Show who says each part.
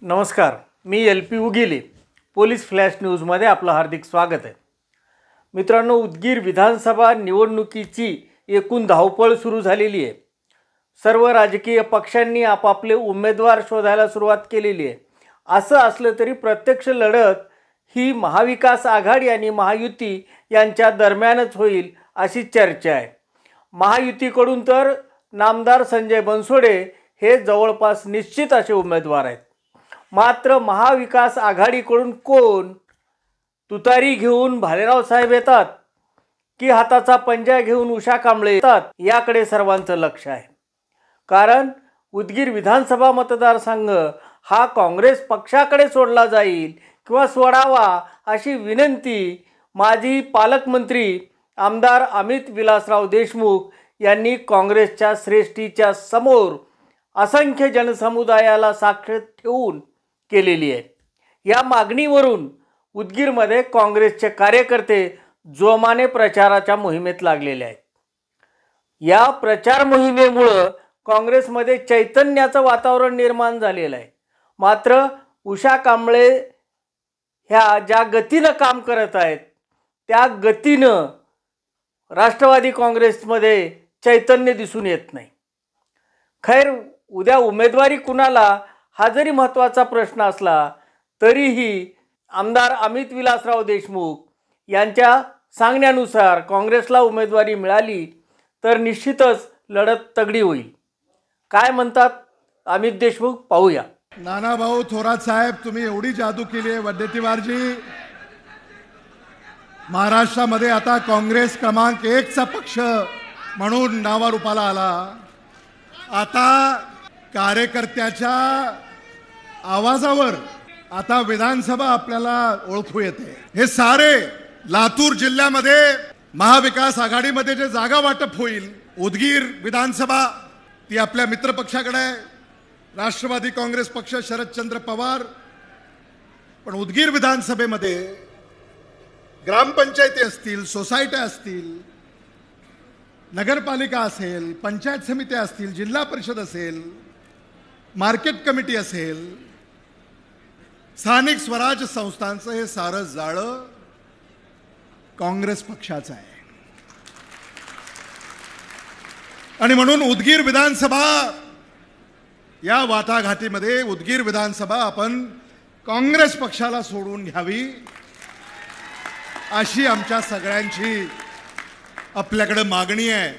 Speaker 1: नमस्कार, मी LP उगिले police flash न्यूजमध्ये आपलं हार्दिक स्वागत आहे. मित्रांनो, उदगीर विधानसभा निवडणुकीची एकूण धावपळ सुरू झालेली आहे. सर्व राजकीय पक्षांनी आपापले उमेदवार शोधायला सुरुवात केलेली आहे. असं असलं तरी प्रत्यक्ष लढत ही महाविकास आघाडी आणि महायुती यांच्या दरम्यानच होईल अशी चर्चा आहे. महायुतीकडून तर नामदार संजय बनसोडे हे जवळपास निश्चित असे उमेदवार आहेत. मात्र महाविकास आघाडीकडून कोण? तुतारी घेऊन भालेराव साहेब येतात की हाताचा पंजा घेऊन उषा कांबळे येतात, याकडे सर्वांचं लक्ष आहे. कारण उदगीर विधानसभा मतदारसंघ हा काँग्रेस पक्षाकडे सोडला जाईल किंवा सोडावा अशी विनंती माजी पालकमंत्री आमदार अमित विलासराव देशमुख यांनी काँग्रेसच्या श्रेष्ठीच्या समोर असंख्य जनसमुदायाला साक्ष ठेवून केलेली आहे. या मागणीवरून उदगीरमध्ये काँग्रेसचे कार्यकर्ते जोमाने प्रचाराच्या मोहिमेत लागलेले आहेत. या प्रचार मोहिमेमुळे काँग्रेसमध्ये चैतन्याचं वातावरण निर्माण झालेलं आहे. मात्र उषा कांबळे ह्या ज्या गतीनं काम करत आहेत त्या गतीनं राष्ट्रवादी काँग्रेसमध्ये चैतन्य दिसून येत नाही. खैर, उद्या उमेदवारी कुणाला हा जरी महत्त्वाचा प्रश्न असला तरीही आमदार अमित विलासराव देशमुख यांच्या सांगण्यानुसार काँग्रेसला उमेदवारी मिळाली तर निश्चितच लढत तगडी होईल. काय म्हणतात अमित देशमुख, पाहूया.
Speaker 2: नानाभाऊ थोरात साहेब, तुम्ही एवढी जादू केली आहे वडेट्टीवारजी. महाराष्ट्रामध्ये आता काँग्रेस क्रमांक 1चा पक्ष म्हणून नावारूपाला आला. आता कार्यकर्त्याच्या आवाजावर आता विधानसभा आपल्याला ओळखू येते. हे सारे लातूर जिल्ह्यामध्ये महाविकास आघाडीमध्ये जे जागा वाटप होईल, उदगीर विधानसभा ती आपल्या मित्रपक्षाकडे आहे, राष्ट्रवादी काँग्रेस पक्ष, शरदचंद्र पवार. पण उदगीर विधानसभेमध्ये ग्रामपंचायती असतील, सोसायट्या असतील, नगरपालिका असेल, पंचायत समित्या असतील, जिल्हा परिषद असेल, मार्केट कमिटी असेल, स्थानिक स्वराज्य संस्थांचं हे सारं जाळं काँग्रेस पक्षाचं आहे. आणि म्हणून उदगीर विधानसभा या वाटाघाटीमध्ये उदगीर विधानसभा आपण काँग्रेस पक्षाला सोडून घ्यावी अशी आमच्या सगळ्यांची आपल्याकडे मागणी आहे.